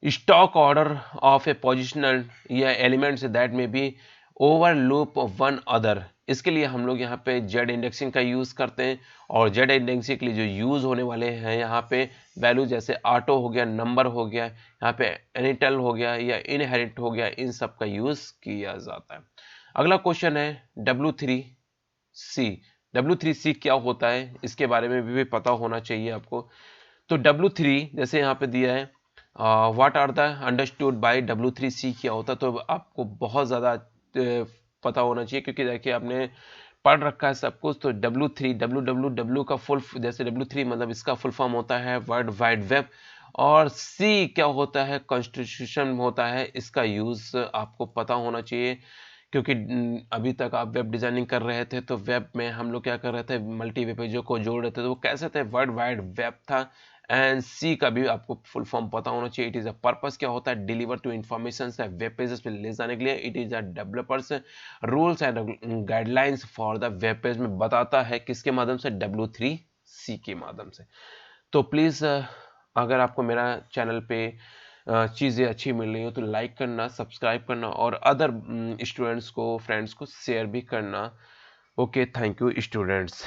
stock order of A positional या एलिमेंट्स दैट में बी ओवरलूप वन अदर। इसके लिए हम लोग यहाँ पे जेड इंडेक्सिंग का यूज़ करते हैं, और जेड इंडेक्सिंग के लिए जो यूज़ होने वाले हैं यहाँ पे वैल्यू जैसे ऑटो हो गया, नंबर हो गया, यहाँ पे एनिटल हो गया या इनहेरिट हो गया, इन सब का यूज़ किया जाता है। अगला क्वेश्चन है W3C। W3C क्या होता है, इसके बारे में भी पता होना चाहिए आपको। तो W3 जैसे यहाँ पे दिया है, what are the understood by W3C क्या होता है, तो आपको बहुत ज़्यादा पता होना चाहिए, क्योंकि देखिए आपने पढ़ रखा है सब कुछ। तो W का फुल, जैसे W3 मतलब इसका फुल फॉर्म होता है वर्ल्ड वाइड वेब, और C क्या होता है, कॉन्स्टिट्यूशन होता है। इसका यूज़ आपको पता होना चाहिए, क्योंकि अभी तक आप वेब डिजाइनिंग कर रहे थे, तो वेब में हम लोग क्या कर रहे थे, मल्टी वेब पेजों को जोड़ रहे थे, तो वो कैसे थे, वर्ल्ड वाइड वेब था। एंड सी का भी आपको फुल फॉर्म पता होना चाहिए। इट इज अ पर्पस क्या होता है, डिलीवर टू इन्फॉर्मेशन से वेब पेजेस पे ले जाने के लिए। It is a developers rules and guidelines for the web page में बताता है, किसके माध्यम से, W3C के माध्यम से। तो प्लीज़ अगर आपको मेरा चैनल पे चीज़ें अच्छी मिल रही हो तो लाइक करना, सब्सक्राइब करना, और अदर स्टूडेंट्स को, फ्रेंड्स को शेयर भी करना। Okay, thank you students.